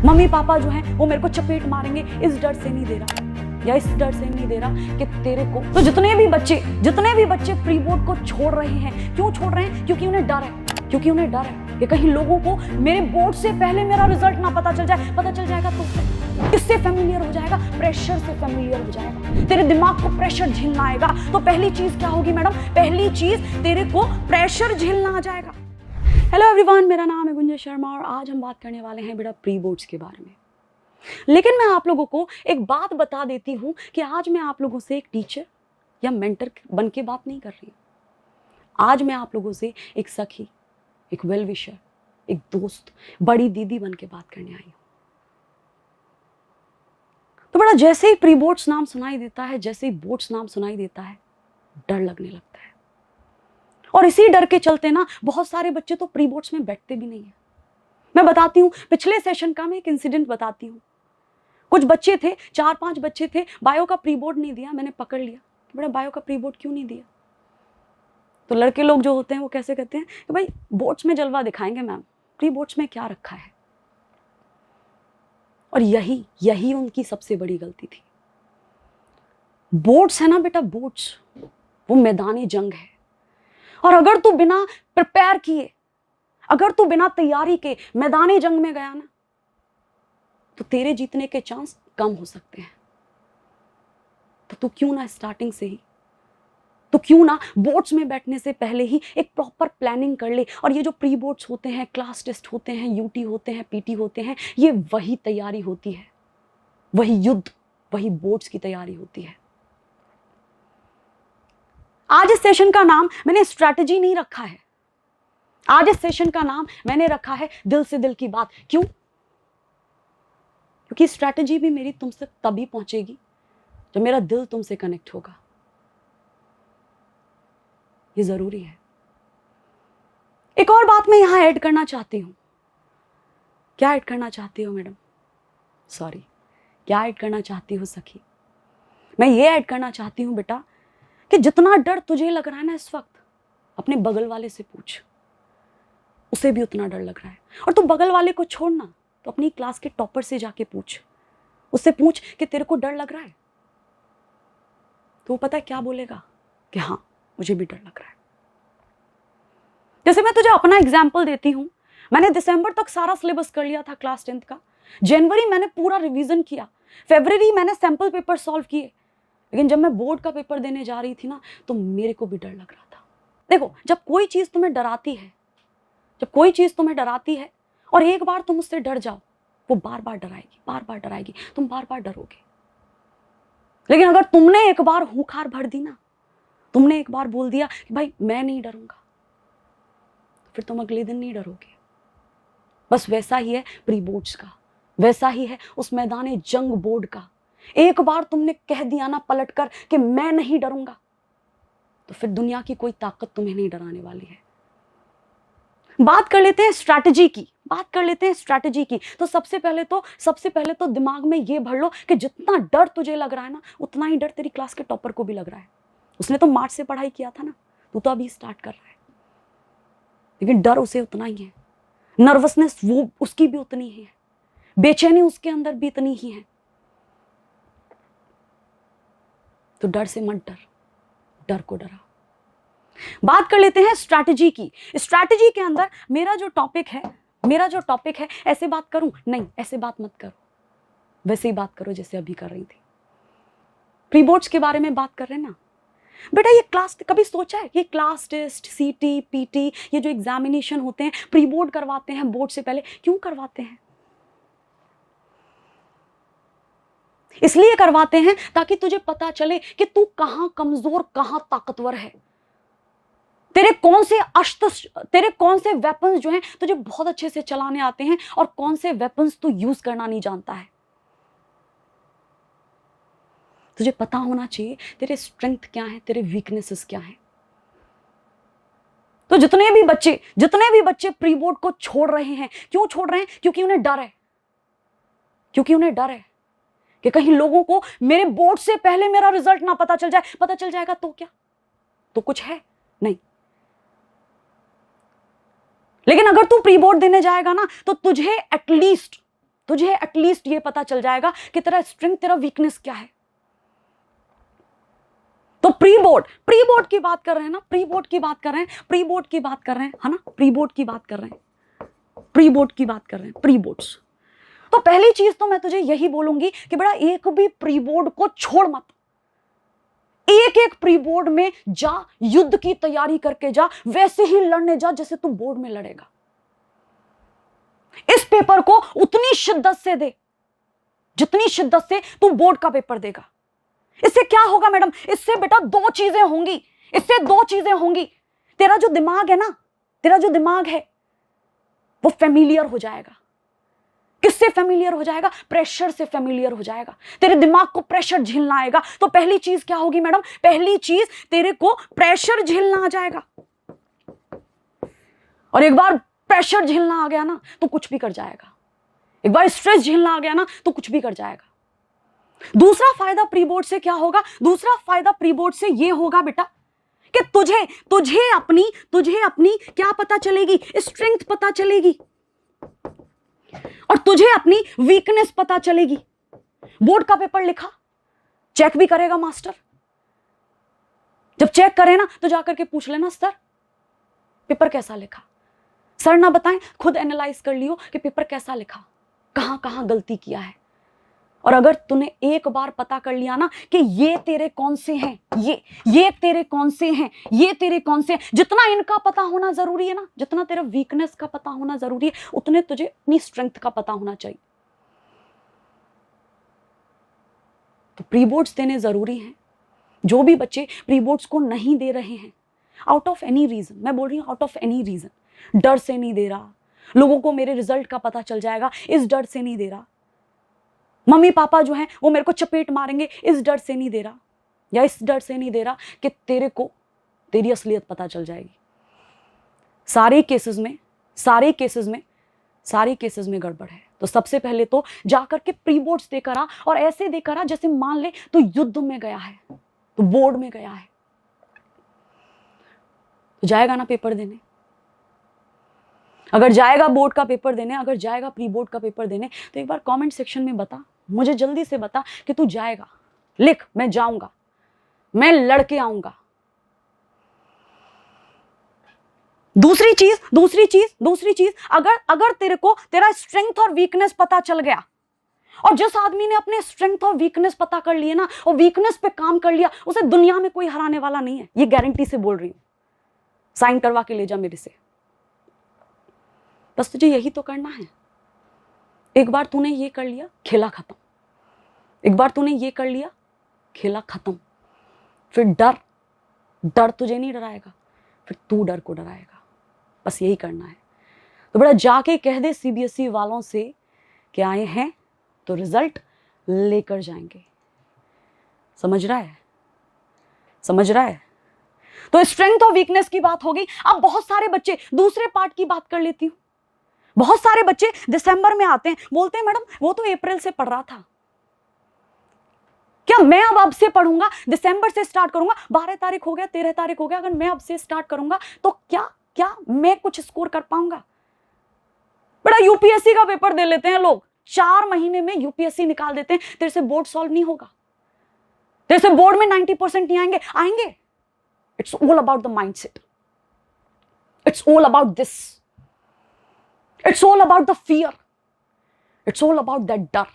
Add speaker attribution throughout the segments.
Speaker 1: Mummy papa जो हैं वो मेरे को चपेट मारेंगे, इस डर से नहीं दे रहा, या इस डर से नहीं दे रहा कि तेरे को। तो जितने भी बच्चे प्री बोर्ड को छोड़ रहे हैं, क्यों छोड़ रहे हैं? क्योंकि उन्हें डर है कि कहीं लोगों को मेरे बोर्ड से पहले मेरा रिजल्ट ना पता चल जाएगा तो किससे फेमिलियर हो जाएगा? प्रेशर से फेमिलियर हो जाएगा। तेरे दिमाग को प्रेशर झेलना आएगा। तो पहली चीज क्या होगी मैडम? पहली चीज तेरे को प्रेशर झेलना आ जाएगा। हेलो एवरीवन, मेरा नाम है गुंजन शर्मा और आज हम बात करने वाले हैं बेटा प्री बोर्ड्स के बारे में। लेकिन मैं आप लोगों को एक बात बता देती हूं कि आज मैं आप लोगों से एक टीचर या मेंटर बन के बात नहीं कर रही। आज मैं आप लोगों से एक सखी, एक वेल विशर, एक दोस्त, बड़ी दीदी बन के बात करने आई हूं। तो बड़ा जैसे ही प्री बोर्ड्स नाम सुनाई देता है, जैसे ही बोर्ड्स नाम सुनाई देता है, डर लगने लगता है। और इसी डर के चलते ना बहुत सारे बच्चे तो प्री बोर्ड्स में बैठते भी नहीं है। मैं बताती हूँ, पिछले सेशन का मैं एक इंसिडेंट बताती हूँ। कुछ बच्चे थे, 4-5 बच्चे थे, बायो का प्री बोर्ड नहीं दिया। मैंने पकड़ लिया कि बेटा बायो का प्री बोर्ड क्यों नहीं दिया? तो लड़के लोग जो होते हैं वो कैसे कहते हैं कि भाई बोर्ड्स में जलवा दिखाएंगे मैम, प्री बोर्ड्स में क्या रखा है। और यही उनकी सबसे बड़ी गलती थी। बोर्ड्स है ना बेटा, बोर्ड्स वो मैदानी जंग है। और अगर तू बिना प्रिपेयर किए, अगर तू बिना तैयारी के मैदानी जंग में गया ना, तो तेरे जीतने के चांस कम हो सकते हैं। तो तू क्यों ना स्टार्टिंग से ही, तो क्यों ना बोर्ड्स में बैठने से पहले ही एक प्रॉपर प्लानिंग कर ले। और ये जो प्री बोर्ड्स होते हैं, क्लास टेस्ट होते हैं, यूटी होते हैं, पीटी होते हैं, ये वही तैयारी होती है, वही युद्ध, वही बोर्ड्स की तैयारी होती है। आज इस सेशन का नाम मैंने स्ट्रैटेजी नहीं रखा है। आज इस सेशन का नाम मैंने रखा है दिल से दिल की बात। क्यों? क्योंकि स्ट्रैटेजी भी मेरी तुमसे तभी पहुंचेगी जब मेरा दिल तुमसे कनेक्ट होगा। ये जरूरी है। एक और बात मैं यहां ऐड करना चाहती हूं। क्या ऐड करना चाहती हो मैडम? सॉरी, क्या ऐड करना चाहती हो सखी? मैं ये ऐड करना चाहती हूं बेटा कि जितना डर तुझे लग रहा है ना इस वक्त, अपने बगल वाले से पूछ, उसे भी उतना डर लग रहा है। और तू बगल वाले को छोड़ना, तो अपनी क्लास के टॉपर से जाके पूछ, उससे पूछ कि तेरे को डर लग रहा है। तो वो पता है क्या बोलेगा? कि हाँ मुझे भी डर लग रहा है। जैसे मैं तुझे अपना एग्जाम्पल देती हूं। मैंने दिसंबर तक सारा सिलेबस कर लिया था क्लास 10th का। जनवरी मैंने पूरा रिवीजन किया। फरवरी मैंने सैंपल पेपर सॉल्व किए। लेकिन जब मैं बोर्ड का पेपर देने जा रही थी ना, तो मेरे को भी डर लग रहा था। देखो, जब कोई चीज तुम्हें डराती है और एक बार तुम उससे डर जाओ, वो बार बार डराएगी, तुम बार बार डरोगे। लेकिन अगर तुमने एक बार हुंकार भर दी ना, तुमने एक बार बोल दिया कि भाई मैं नहीं डरूंगा, तो फिर तुम अगले दिन नहीं डरोगे। बस वैसा ही है प्री बोर्ड्स का, वैसा ही है उस मैदानी जंग बोर्ड का। एक बार तुमने कह दिया ना पलटकर कि मैं नहीं डरूंगा, तो फिर दुनिया की कोई ताकत तुम्हें नहीं डराने वाली है। बात कर लेते हैं स्ट्रैटेजी की। तो सबसे पहले तो दिमाग में ये भर लो कि जितना डर तुझे लग रहा है ना, उतना ही डर तेरी क्लास के टॉपर को भी लग रहा है। उसने तो मार्च से पढ़ाई किया था ना, तू तो अभी स्टार्ट कर रहा है। लेकिन डर उसे उतना ही है, नर्वसनेस वो उसकी भी उतनी ही है, बेचैनी उसके अंदर भी इतनी ही है। तो डर से मत डर, डर को डरा। बात कर लेते हैं स्ट्रैटेजी की। स्ट्रैटेजी के अंदर मेरा जो टॉपिक है, ऐसे बात करूं? नहीं, ऐसे बात मत करो, वैसे ही बात करो जैसे अभी कर रही थी। प्री बोर्ड्स के बारे में बात कर रहे हैं ना बेटा। ये क्लास, कभी सोचा है ये क्लास टेस्ट, सीटी, पीटी, ये जो एग्जामिनेशन होते हैं, प्री बोर्ड करवाते हैं बोर्ड से पहले, क्यों करवाते हैं? इसलिए करवाते हैं ताकि तुझे पता चले कि तू कहां कमजोर, कहां ताकतवर है। तेरे कौन से वेपन्स जो हैं तुझे बहुत अच्छे से चलाने आते हैं और कौन से वेपन्स तू यूज करना नहीं जानता है। तुझे पता होना चाहिए तेरे स्ट्रेंथ क्या है, तेरे वीकनेसेस क्या है। तो जितने भी बच्चे प्री बोर्ड को छोड़ रहे हैं, क्यों छोड़ रहे हैं? क्योंकि उन्हें डर है कि कहीं लोगों को मेरे बोर्ड से पहले मेरा रिजल्ट ना पता चल जाएगा तो क्या, तो कुछ है नहीं। लेकिन अगर तू प्री बोर्ड देने जाएगा ना, तो तुझे तुझे एटलीस्ट ये पता चल जाएगा कि तेरा स्ट्रेंथ, तेरा वीकनेस क्या है। तो प्री बोर्ड की बात कर रहे हैं ना, प्री बोर्ड की बात कर रहे हैं, प्री बोर्ड की बात कर रहे हैं, है ना, प्री बोर्ड की बात कर रहे हैं, प्री बोर्ड की बात कर रहे हैं, प्री बोर्ड्स। तो पहली चीज तो मैं तुझे यही बोलूंगी कि बड़ा एक भी प्री बोर्ड को छोड़ मत, एक एक प्री बोर्ड में जा, युद्ध की तैयारी करके जा, वैसे ही लड़ने जा जैसे तू बोर्ड में लड़ेगा। इस पेपर को उतनी शिद्दत से दे जितनी शिद्दत से तू बोर्ड का पेपर देगा। इससे क्या होगा मैडम, इससे बेटा दो चीजें होंगी, इससे दो चीजें होंगी। तेरा जो दिमाग है ना, तेरा जो दिमाग है वो फेमिलियर हो जाएगा। किससे फेमिलियर हो जाएगा? प्रेशर से फेमिलियर हो जाएगा। तेरे दिमाग को प्रेशर झेलना आएगा। तो पहली चीज क्या होगी मैडम? पहली चीज तेरे को प्रेशर झेलना आ जाएगा। और एक बार प्रेशर झेलना आ गया ना तो कुछ भी कर जाएगा। एक बार स्ट्रेस झेलना आ गया ना तो कुछ भी कर जाएगा। दूसरा फायदा प्री बोर्ड से क्या होगा? दूसरा फायदा प्री बोर्ड से यह होगा बेटा कि तुझे अपनी क्या पता चलेगी? स्ट्रेंथ पता चलेगी और तुझे अपनी वीकनेस पता चलेगी। बोर्ड का पेपर लिखा, चेक भी करेगा मास्टर। जब चेक करे ना तो जाकर के पूछ लेना, सर पेपर कैसा लिखा? सर ना बताएं, खुद एनालाइज कर लियो कि पेपर कैसा लिखा, कहां कहां गलती किया है। और अगर तूने एक बार पता कर लिया ना कि ये तेरे कौन से हैं, ये तेरे कौन से हैं, ये तेरे कौन से हैं, जितना इनका पता होना जरूरी है ना, जितना तेरा वीकनेस का पता होना जरूरी है, उतने तुझे अपनी स्ट्रेंथ का पता होना चाहिए। तो प्री बोर्ड्स देने जरूरी हैं। जो भी बच्चे प्री बोर्ड्स को नहीं दे रहे हैं आउट ऑफ एनी रीजन, मैं बोल रही हूं आउट ऑफ एनी रीजन, डर से नहीं दे रहा, लोगों को मेरे रिजल्ट का पता चल जाएगा इस डर से नहीं दे रहा, मम्मी पापा जो हैं वो मेरे को चपेट मारेंगे इस डर से नहीं दे रहा, या इस डर से नहीं दे रहा कि तेरे को तेरी असलियत पता चल जाएगी। सारे केसेस में गड़बड़ है। तो सबसे पहले तो जाकर के प्री बोर्ड्स देकर आ, और ऐसे देकर आ जैसे मान ले तो युद्ध में गया है, तो बोर्ड में गया है, तो जाएगा ना पेपर देने। अगर जाएगा बोर्ड का पेपर देने, अगर जाएगा प्री बोर्ड का पेपर देने, तो एक बार कमेंट सेक्शन में बता, मुझे जल्दी से बता कि तू जाएगा। लिख, मैं जाऊंगा, मैं लड़के आऊंगा। दूसरी चीज, अगर तेरे को तेरा स्ट्रेंथ और वीकनेस पता चल गया, और जिस आदमी ने अपने स्ट्रेंथ और वीकनेस पता कर लिए ना और वीकनेस पे काम कर लिया, उसे दुनिया में कोई हराने वाला नहीं है। ये गारंटी से बोल रही हूं, साइन करवा के ले जा मेरे से। बस तुझे यही तो करना है। एक बार तूने ये कर लिया, खेला खत्म। एक बार तूने ये कर लिया, खेला खत्म। फिर डर तुझे नहीं डराएगा, फिर तू डर को डराएगा। बस यही करना है। तो बड़ा जाके कह दे सीबीएसई वालों से कि आए हैं तो रिजल्ट लेकर जाएंगे। समझ रहा है? तो स्ट्रेंथ और वीकनेस की बात होगी। अब बहुत सारे बच्चे, दूसरे पार्ट की बात कर लेती हूं। बहुत सारे बच्चे दिसंबर में आते हैं, बोलते हैं मैडम वो तो अप्रैल से पढ़ रहा था, क्या मैं अब से पढ़ूंगा, दिसंबर से स्टार्ट करूंगा, 12 तारीख हो गया, 13 तारीख हो गया, अगर मैं अब से स्टार्ट करूंगा तो क्या मैं कुछ स्कोर कर पाऊंगा? बड़ा यूपीएससी का पेपर दे लेते हैं लोग, 4 महीने में यूपीएससी निकाल देते हैं। तेरे से बोर्ड सॉल्व नहीं होगा, तेरे से बोर्ड में 90% नहीं आएंगे। It's all about the mindset, it's all about this, it's all about the fear, it's all about that डर।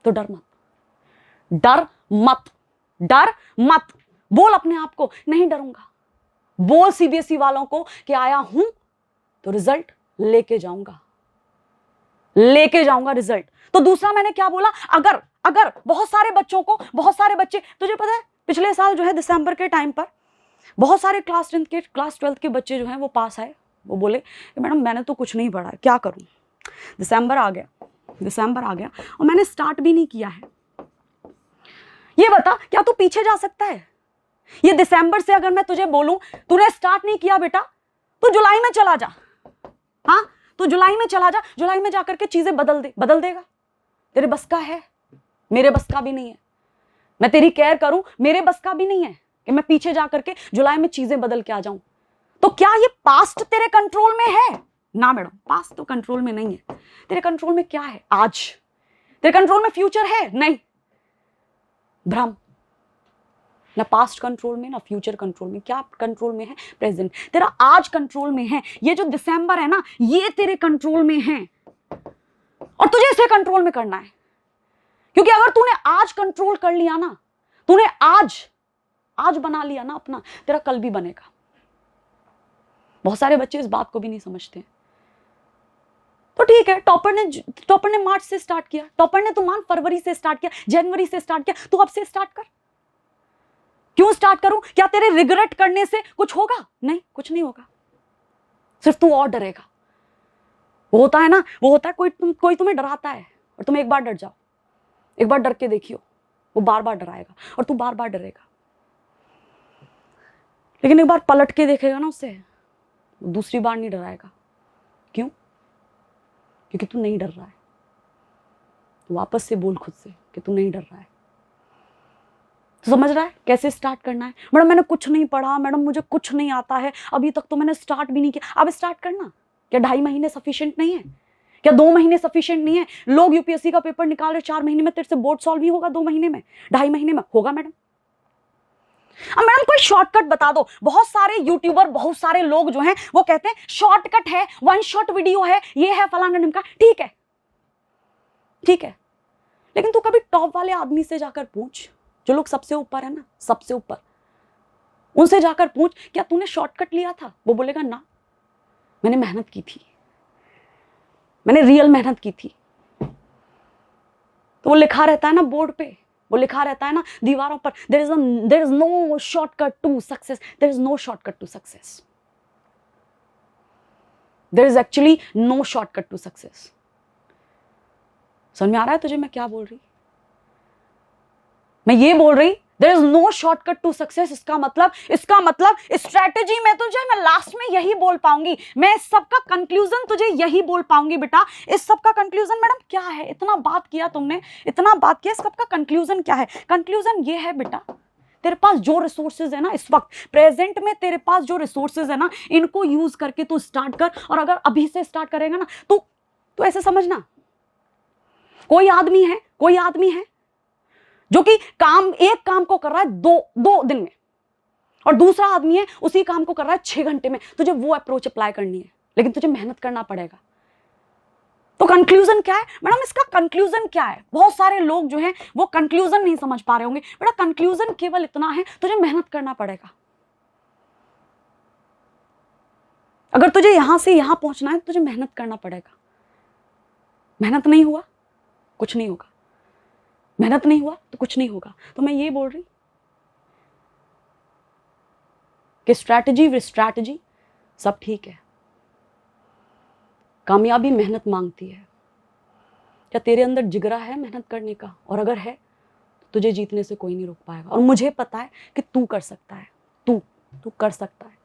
Speaker 1: तो डर मत बोल अपने आप को, नहीं डरूंगा। बोल सीबीएसई वालों को कि आया हूं तो रिजल्ट लेके जाऊंगा रिजल्ट। तो दूसरा मैंने क्या बोला, अगर बहुत सारे बच्चे, तुझे पता है पिछले साल जो है दिसंबर के टाइम पर बहुत सारे क्लास 12th के बच्चे जो हैं वो पास आए। वो बोले कि मैडम मैंने तो कुछ नहीं पढ़ा, क्या करूं? दिसंबर आ गया और मैंने स्टार्ट भी नहीं किया है। ये बता, क्या तू पीछे जा सकता है? ये दिसंबर से अगर मैं तुझे बोलूं तूने स्टार्ट नहीं किया बेटा, तो जुलाई में चला जा। हाँ, तो जुलाई में चला जा, जुलाई में जाकर के चीजें बदल देगा। तेरे बस का है, मेरे बस का भी नहीं है। मैं तेरी केयर करूं, मेरे बस का भी नहीं है कि मैं पीछे जाकर के जुलाई में चीजें बदल के आ जाऊं। तो क्या ये पास्ट तेरे कंट्रोल में है? ना मैडम, पास्ट तो कंट्रोल में नहीं है। तेरे कंट्रोल में क्या है? आज। तेरे कंट्रोल में फ्यूचर है? नहीं, भ्रम। ना पास्ट कंट्रोल में, ना फ्यूचर कंट्रोल में। क्या कंट्रोल में है? प्रेजेंट। तेरा आज कंट्रोल में है। ये जो दिसंबर है ना, ये तेरे कंट्रोल में है और तुझे इसे कंट्रोल में करना है। क्योंकि अगर तूने आज कंट्रोल कर लिया ना, तूने आज बना लिया ना अपना, तेरा कल भी बनेगा। बहुत सारे बच्चे इस बात को भी नहीं समझते। तो ठीक है, टॉपर ने मार्च से स्टार्ट किया, टॉपर ने तो मान फरवरी से स्टार्ट किया, जनवरी से स्टार्ट किया, तू अब से स्टार्ट कर। क्यों स्टार्ट करूं? क्या तेरे रिग्रेट करने से कुछ होगा? नहीं, कुछ नहीं होगा, सिर्फ तू और डरेगा। वो होता है ना, वो होता है कोई तुम्हें डराता है और तुम एक बार डर जाओ, एक बार डर के देखियो, वो बार बार डराएगा और तू बार बार डरेगा। लेकिन एक बार पलट के देखेगा ना उसे, दूसरी बार नहीं डराएगा। क्यों? क्योंकि तू नहीं डर रहा है। तो वापस से बोल खुद से कि तू नहीं डर रहा है। तो समझ रहा है कैसे स्टार्ट करना है? मैडम मैंने कुछ नहीं पढ़ा, मैडम मुझे कुछ नहीं आता है, अभी तक तो मैंने स्टार्ट भी नहीं किया। अब स्टार्ट करना। क्या 2.5 महीने सफिशिएंट नहीं है? क्या 2 महीने सफिशिएंट नहीं है? लोग यूपीएससी का पेपर निकाल रहे 4 महीने में, तेरे से बोर्ड सॉल्व नहीं होगा 2 महीने में, 2.5 महीने में होगा मैडम। अब मैडम कोई शॉर्टकट बता दो। बहुत सारे यूट्यूबर, बहुत सारे लोग जो हैं वो कहते हैं शॉर्टकट है, 1 शॉट वीडियो है, ये है फलाना ढिमका। ठीक है, ठीक है, लेकिन तू कभी टॉप वाले आदमी से जाकर पूछ, जो लोग सबसे ऊपर है ना, सबसे ऊपर, उनसे जाकर पूछ क्या तूने शॉर्टकट लिया था? वो बोलेगा ना, मैंने मेहनत की थी, मैंने रियल मेहनत की थी। तो वो लिखा रहता है ना बोर्ड पे, वो लिखा रहता है ना दीवारों पर, there is no shortcut to success, there is no shortcut to success, there is actually no shortcut to success. समझ में आ रहा है तुझे मैं क्या बोल रही? मैं ये बोल रही there is no shortcut to success. इसका मतलब स्ट्रेटेजी में तुझे, मैं लास्ट में यही बोल पाऊंगी, मैं इस सबका कंक्लूजन तुझे यही बोल पाऊंगी बेटा। इस सबका कंक्लूजन मैडम क्या है? इतना बात किया तुमने, इतना बात किया, इस सबका कंक्लूजन क्या है? कंक्लूजन ये है बेटा, तेरे पास जो रिसोर्सेज है ना इस वक्त प्रेजेंट में, तेरे पास जो रिसोर्सेज है ना, इनको यूज करके तू स्टार्ट कर। और अगर अभी से स्टार्ट करेगा ना, तो ऐसे समझना, कोई आदमी है जो कि एक काम को कर रहा है दो दिन में, और दूसरा आदमी है उसी काम को कर रहा है 6 घंटे में। तुझे वो अप्रोच अप्लाई करनी है, लेकिन तुझे मेहनत करना पड़ेगा। तो कंक्लूजन क्या है मैडम? इसका कंक्लूजन क्या है? बहुत सारे लोग जो हैं वो कंक्लूजन नहीं समझ पा रहे होंगे। बेटा कंक्लूजन केवल इतना है, तुझे मेहनत करना पड़ेगा। अगर तुझे यहां से यहां पहुंचना है, तुझे मेहनत करना पड़ेगा। मेहनत नहीं हुआ कुछ नहीं होगा, मेहनत नहीं हुआ तो कुछ नहीं होगा। तो मैं ये बोल रही कि स्ट्रैटेजी सब ठीक है, कामयाबी मेहनत मांगती है। क्या तेरे अंदर जिगरा है मेहनत करने का? और अगर है तो तुझे जीतने से कोई नहीं रोक पाएगा। और मुझे पता है कि तू कर सकता है, तू कर सकता है।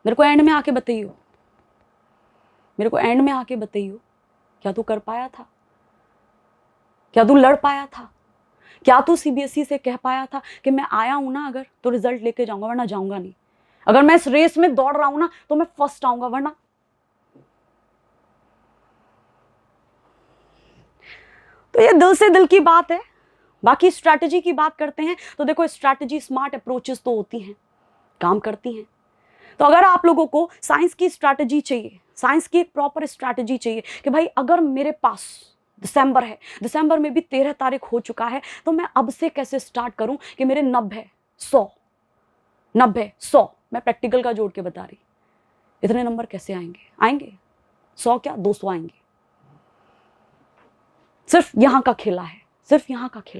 Speaker 1: मेरे को एंड में आके बताइयो, क्या तू कर पाया था? क्या तू लड़ पाया था? क्या तू सीबीएसई से कह पाया था कि मैं आया हूं ना अगर तो रिजल्ट लेके जाऊंगा, वरना जाऊंगा नहीं। अगर मैं इस रेस में दौड़ रहा हूं ना तो मैं फर्स्ट आऊंगा, वरना। तो ये दिल से दिल की बात है। बाकी स्ट्रैटेजी की बात करते हैं तो देखो, स्ट्रैटेजी स्मार्ट अप्रोचेस तो होती हैं, काम करती हैं। तो अगर आप लोगों को साइंस की स्ट्रैटेजी चाहिए, साइंस की एक प्रॉपर स्ट्रैटेजी चाहिए कि भाई अगर मेरे पास दिसंबर है, दिसंबर में भी 13 तारीख हो चुका है, तो मैं अब से कैसे स्टार्ट करूं कि मेरे 90, 100, मैं प्रैक्टिकल का जोड़ के बता रही, इतने नंबर कैसे आएंगे 100 क्या 200 आएंगे। सिर्फ यहां का खेला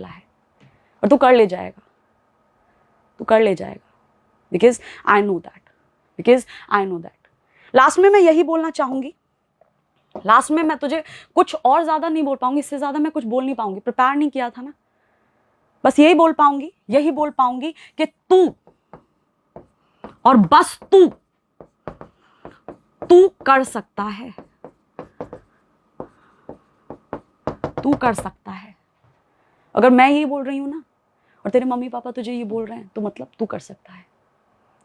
Speaker 1: है, और तू कर ले जाएगा, because I know that. Last में मैं यही बोलना चाहूंगी, लास्ट में मैं तुझे कुछ और ज्यादा नहीं बोल पाऊंगी, इससे ज्यादा मैं कुछ बोल नहीं पाऊंगी, प्रिपेयर नहीं किया था ना। बस यही बोल पाऊंगी कि तू, और बस तू कर सकता है, अगर मैं यही बोल रही हूं ना और तेरे मम्मी पापा तुझे ये बोल रहे हैं, तो मतलब तू कर सकता है।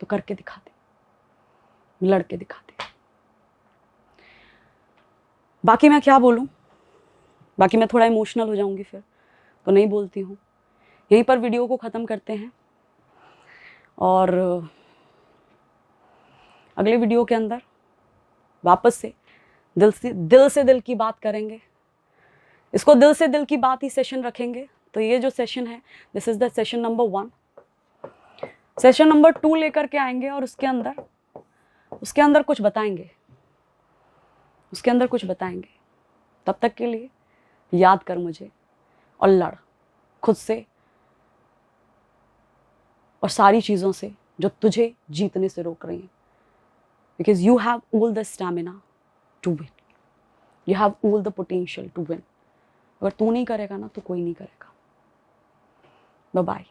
Speaker 1: तो करके दिखा दे, लड़के दिखा दे। बाकी मैं क्या बोलूँ, बाकी मैं थोड़ा इमोशनल हो जाऊंगी फिर, तो नहीं बोलती हूँ। यहीं पर वीडियो को ख़त्म करते हैं और अगले वीडियो के अंदर वापस से दिल की बात करेंगे। इसको दिल से दिल की बात ही सेशन रखेंगे। तो ये जो सेशन है, this is the session number 1। Session number 2 लेकर के आएंगे और उसके अंदर कुछ बताएंगे, उसके अंदर कुछ बताएंगे। तब तक के लिए याद कर मुझे और लड़ खुद से और सारी चीज़ों से जो तुझे जीतने से रोक रही हैं। Because you have all the stamina to win, you have all the potential to win. अगर तू नहीं करेगा ना तो कोई नहीं करेगा। Bye bye.